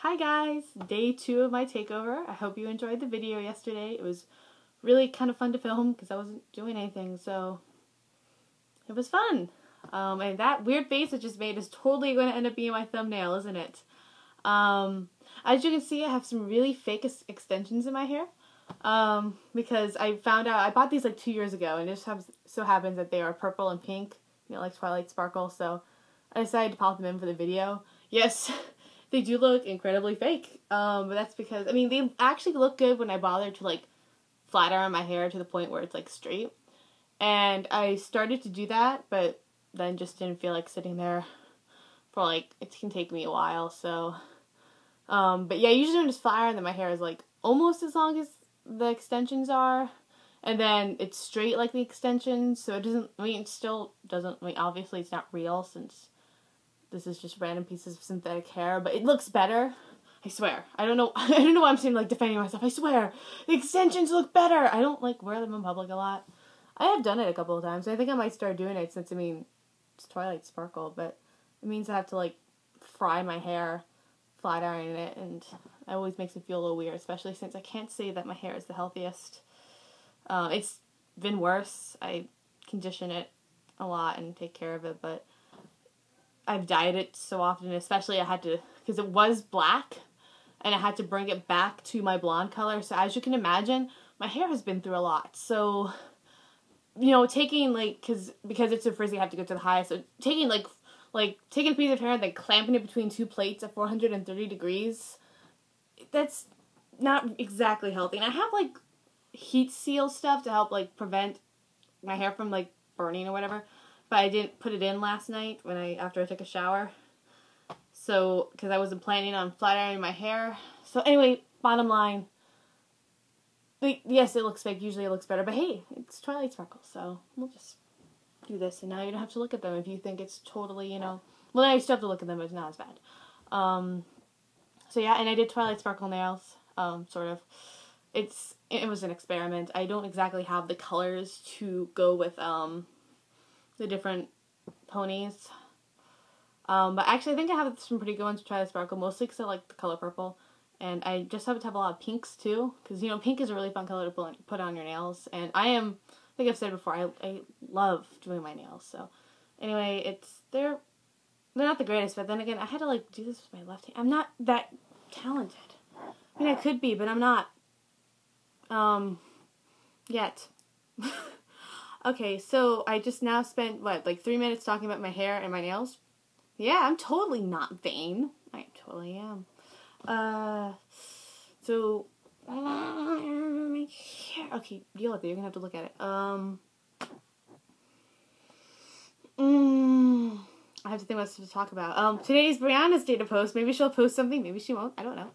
Hi guys! Day 2 of my takeover. I hope you enjoyed the video yesterday. It was really kind of fun to film because I wasn't doing anything, so it was fun. And that weird face I just made is totally going to end up being my thumbnail, isn't it? As you can see, I have some really fake extensions in my hair. Because I found out, I bought these like 2 years ago, and it just so happens that they are purple and pink, like Twilight Sparkle, so I decided to pop them in for the video. Yes, they do look incredibly fake, but that's because, they actually look good when I bother to, like, flat iron my hair to the point where it's, like, straight, and I started to do that, but then just didn't feel like sitting there for, like, it can take me a while, so, but yeah, usually I'm just flat iron, then my hair is, like, almost as long as the extensions are, and then it's straight like the extensions, so it doesn't, it still doesn't, obviously it's not real since this is just random pieces of synthetic hair, but it looks better. I swear. I don't know why I'm saying, like, defending myself. I swear. The extensions look better. I don't, like, wear them in public a lot. I have done it a couple of times. I think I might start doing it since, it's Twilight Sparkle, but it means I have to, like, fry my hair, flat iron it, and it always makes me feel a little weird, especially since I can't say that my hair is the healthiest. It's been worse. I condition it a lot and take care of it, but I've dyed it so often, especially I had to, because it was black, and I had to bring it back to my blonde color, so as you can imagine, my hair has been through a lot, so, taking, like, because it's so frizzy, I have to go to the high, so taking, taking a piece of hair and then clamping it between two plates at 430 degrees, that's not exactly healthy, and I have, like, heat seal stuff to help, like, prevent my hair from, like, burning or whatever, but I didn't put it in last night after I took a shower. So, because I wasn't planning on flat ironing my hair. So anyway, bottom line, yes, it looks fake. Usually it looks better, but hey, it's Twilight Sparkle, so we'll just do this, and now you don't have to look at them if you think it's totally, well, now you still have to look at them, but it's not as bad. So yeah, and I did Twilight Sparkle nails, sort of. It was an experiment. I don't exactly have the colors to go with, the different ponies. But actually I think I have some pretty good ones to Twilight Sparkle, mostly because I like the color purple. And I just happen to have a lot of pinks too, because, pink is a really fun color to put on your nails. And I think I've said before, I love doing my nails. So anyway, they're not the greatest, but then again, I had to, like, do this with my left hand. I'm not that talented. I could be, but I'm not. Yet. Okay, so I just now spent, 3 minutes talking about my hair and my nails? Yeah, I'm totally not vain. I totally am. So, my hair. Okay, deal with it. You're gonna have to look at it. I have to think what to talk about. Today is Brianna's day to post. Maybe she'll post something. Maybe she won't. I don't know.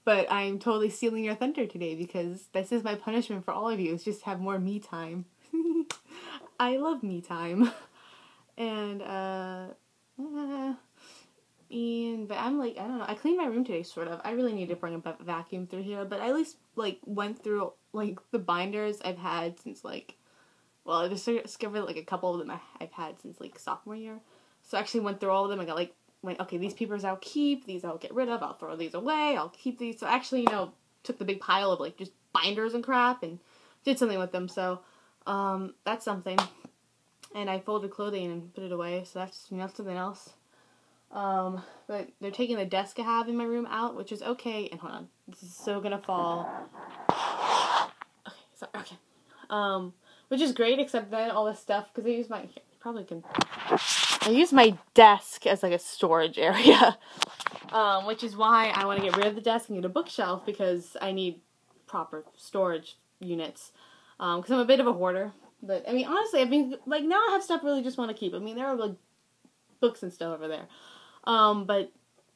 But I'm totally stealing your thunder today because this is my punishment for all of you. Is just have more me time. I love me time. And, but I'm like, I don't know. I cleaned my room today, sort of. I really need to bring a vacuum through here. But I at least, went through, the binders I've had since, I just discovered, a couple of them I've had since, sophomore year. So I actually went through all of them. I got, okay, these papers I'll keep, these I'll get rid of, I'll throw these away, I'll keep these. So actually, took the big pile of, just binders and crap and did something with them. So, that's something. And I folded clothing and put it away, so that's, something else. But they're taking the desk I have in my room out, which is okay. And hold on, this is so gonna fall. Okay, sorry, okay. Which is great, except then all this stuff, because I use I use my desk as, a storage area, which is why I want to get rid of the desk and get a bookshelf, because I need proper storage units, because I'm a bit of a hoarder, but, honestly, now I have stuff I really just want to keep. There are, books and stuff over there, but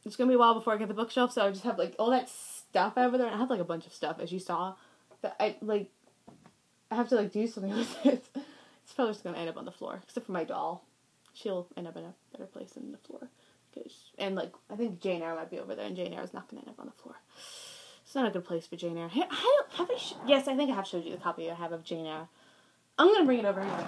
it's going to be a while before I get the bookshelf, so I just have, all that stuff over there, and I have, a bunch of stuff, as you saw, that I have to, do something with it. It's probably just going to end up on the floor, except for my doll. She'll end up in a better place than the floor. And, I think Jane Eyre might be over there, and Jane Eyre is not going to end up on the floor. It's not a good place for Jane Eyre. Yes, I think I have showed you the copy I have of Jane Eyre. I'm going to bring it over here.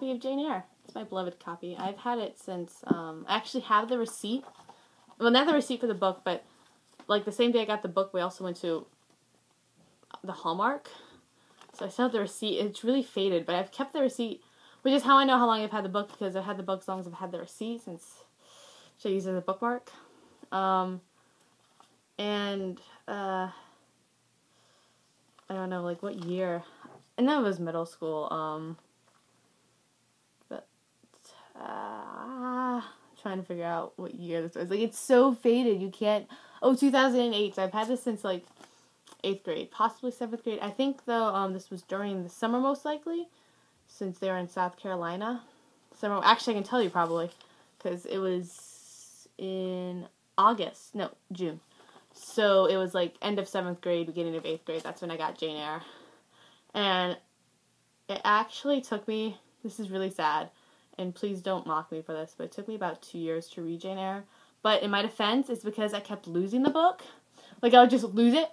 copy of Jane Eyre. It's my beloved copy. I've had it since, I actually have the receipt. Well, not the receipt for the book, but, like, the same day I got the book, we also went to the Hallmark. So I still have the receipt. It's really faded, but I've kept the receipt, which is how I know how long I've had the book, because I've had the book as long as I've had the receipt, since I use it as a bookmark. I don't know, like, what year. I know it was middle school, trying to figure out what year this was. Like, it's so faded, you can't, 2008, so I've had this since, like, 8th grade, possibly 7th grade. I think, though, this was during the summer, most likely, since they were in South Carolina. Summer, actually, I can tell you, probably, because it was in June. So it was like end of 7th grade, beginning of 8th grade. That's when I got Jane Eyre. And it actually took me, this is really sad, and please don't mock me for this, but it took me about 2 years to read Jane Eyre. But in my defense, it's because I kept losing the book. Like, I would just lose it,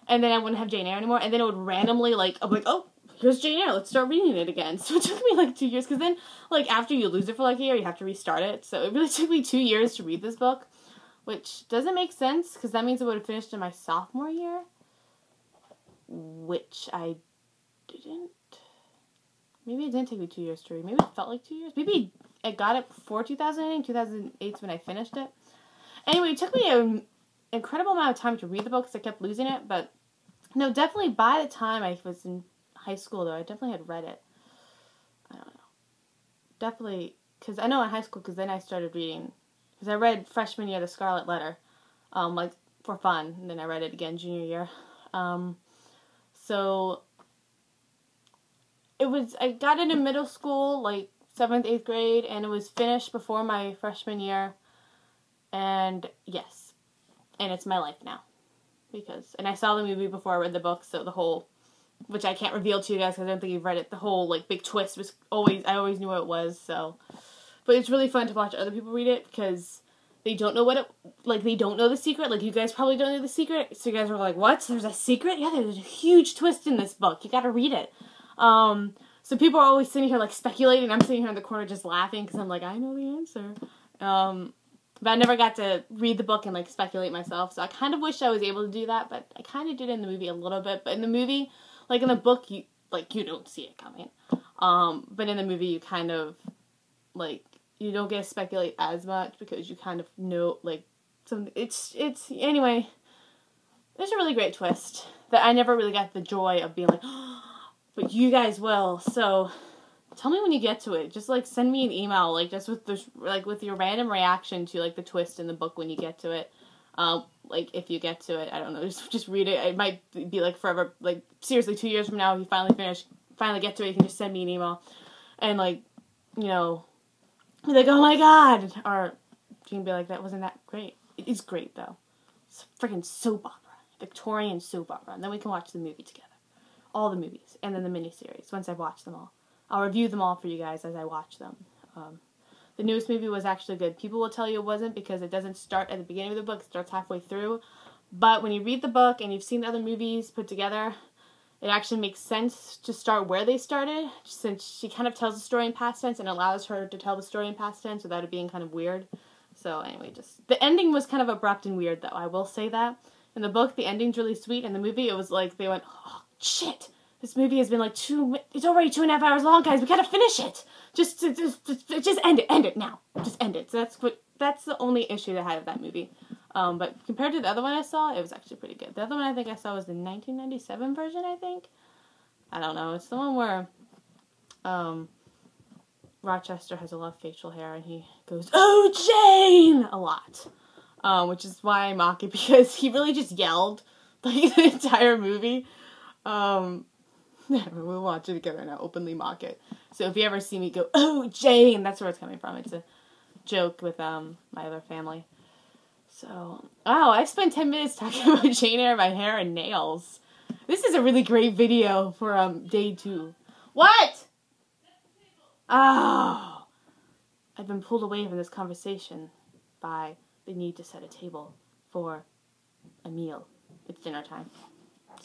and then I wouldn't have Jane Eyre anymore, and then it would randomly, like, I'm like, oh, here's Jane Eyre, let's start reading it again. So it took me, like, 2 years, because then, like, after you lose it for, like, a year, you have to restart it. So it really took me 2 years to read this book. Which doesn't make sense, because that means it would have finished in my sophomore year. Which I didn't. Maybe it didn't take me 2 years to read. Maybe it felt like 2 years. Maybe I got it before 2008. 2008 is when I finished it. Anyway, it took me an incredible amount of time to read the book, because I kept losing it. But, no, definitely by the time I was in high school, though, I definitely had read it. I don't know. Definitely, because I know in high school, because then I started reading. Because I read freshman year, The Scarlet Letter, like, for fun, and then I read it again junior year. So, I got it in middle school, like, 7th, 8th grade, and it was finished before my freshman year, and, yes, and it's my life now, and I saw the movie before I read the book, so the whole, which I can't reveal to you guys, because I don't think you've read it, the whole, like, big twist was I always knew what it was, so... But it's really fun to watch other people read it, because they don't know they don't know the secret. Like, you guys probably don't know the secret. So you guys are like, what? There's a secret? Yeah, there's a huge twist in this book. You gotta read it. So people are always sitting here, like, speculating. I'm sitting here in the corner just laughing, because I'm like, I know the answer. But I never got to read the book and, like, speculate myself. So I kind of wish I was able to do that, but I kind of did in the movie a little bit. But in the movie, like, in the book, you don't see it coming. But in the movie, you kind of, like... You don't get to speculate as much because you kind of know, like, something. Anyway, there's a really great twist that I never really got the joy of being like, oh, but you guys will. So, tell me when you get to it. Just, like, send me an email, like, just with your random reaction to, like, the twist in the book when you get to it. Like, if you get to it, I don't know, just read it. It might be, like, forever, like, seriously, 2 years from now, if you finally get to it, you can just send me an email. And, like, you know... Be like, oh my god! Or you can be like, that wasn't that great. It is great, though. It's a freaking soap opera. Victorian soap opera. And then we can watch the movie together. All the movies. And then the miniseries, once I've watched them all. I'll review them all for you guys as I watch them. The newest movie was actually good. People will tell you it wasn't because it doesn't start at the beginning of the book. It starts halfway through. But when you read the book and you've seen the other movies put together... It actually makes sense to start where they started, since she kind of tells the story in past tense and allows her to tell the story in past tense without it being kind of weird. So anyway, the ending was kind of abrupt and weird, though. I will say that. In the book, the ending's really sweet. In the movie, it was like they went, oh, shit! This movie has been like it's already 2.5 hours long, guys. We gotta finish it! Just end it now. Just end it. So that's the only issue that I had with that movie. But compared to the other one I saw, it was actually pretty good. The other one I think I saw was the 1997 version, I think. I don't know. It's the one where Rochester has a lot of facial hair, and he goes, "Oh, Jane!" a lot. Which is why I mock it, because he really just yelled, like, the entire movie. We'll watch it together and I'll openly mock it. So if you ever see me go, "Oh, Jane!" that's where it's coming from. It's a joke with my other family. So, wow, I've spent 10 minutes talking about Jane Eyre, my hair, and nails. This is a really great video for day 2. What? Oh. I've been pulled away from this conversation by the need to set a table for a meal. It's dinner time.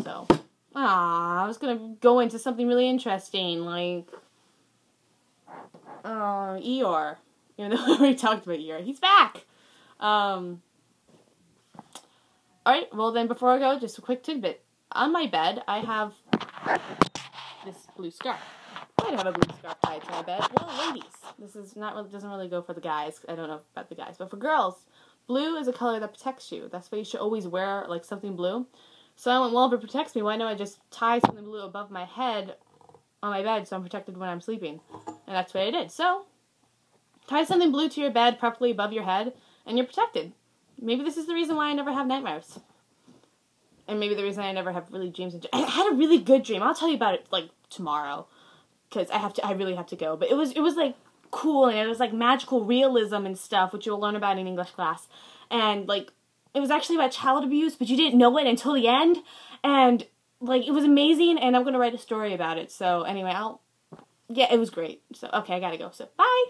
So, I was going to go into something really interesting, like... Eeyore. Even though we already talked about Eyre. He's back! Alright, well then before I go, just a quick tidbit. On my bed, I have this blue scarf. I have a blue scarf tied to my bed. Well, ladies, this is not doesn't really go for the guys. I don't know about the guys, but for girls, blue is a color that protects you. That's why you should always wear like something blue. So I went, well, if it protects me, why don't I just tie something blue above my head on my bed so I'm protected when I'm sleeping? And that's what I did. So tie something blue to your bed, preferably above your head, and you're protected. Maybe this is the reason why I never have nightmares. And maybe the reason I never have really dreams. I had a really good dream. I'll tell you about it like tomorrow, because I really have to go. But it was like cool, and it was like magical realism and stuff, which you'll learn about in English class. And like it was actually about child abuse, but you didn't know it until the end. And like it was amazing, and I'm gonna write a story about it. So anyway, yeah, it was great. So okay, I gotta go. So bye.